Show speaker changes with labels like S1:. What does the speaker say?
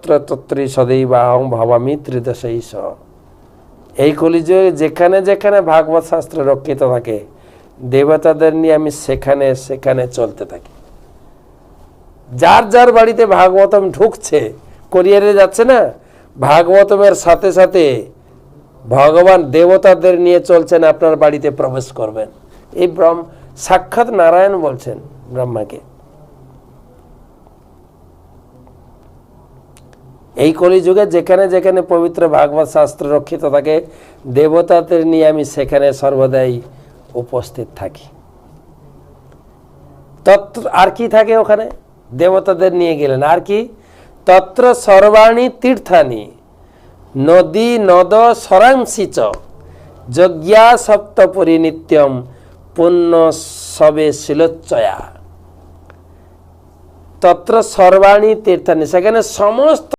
S1: তত্র তত্রী সদৈবাহং ভবামি ত্রিদশৈষ। এই কলিযুগে যেখানে যেখানে ভাগবত শাস্ত্র রক্ষিত থাকে দেবতাদের নিয়ে আমি সেখানে সেখানে চলতে থাকি। যার যার বাড়িতে ভাগবতম ঢুকছে, কোরিয়ারে যাচ্ছে না, ভাগবতমের সাথে সাথে ভগবান দেবতাদের নিয়ে চলছেন, আপনার বাড়িতে প্রবেশ করবেন। এই সাক্ষাৎ নারায়ণ বলছেন ব্রহ্মাকে। এই কলিযুগে যেখানে যেখানে পবিত্র ভাগবত শাস্ত্র রক্ষিত থাকে দেবতাদের নিয়ে আমি সেখানে সর্বদাই উপস্থিত থাকি। তত্র আর কি থাকে ওখানে? দেবতাদের নিয়ে গেলেন, আর কি? তত্র সর্বাণী তীর্থানি নদী নদ সরাংসি চ যজ্ঞা সপ্ত পরিনিত্যম পুণ্য সবে শিলোচ্চয়া। তত্র সর্বাণী তীর্থানি, সেখানে সমস্ত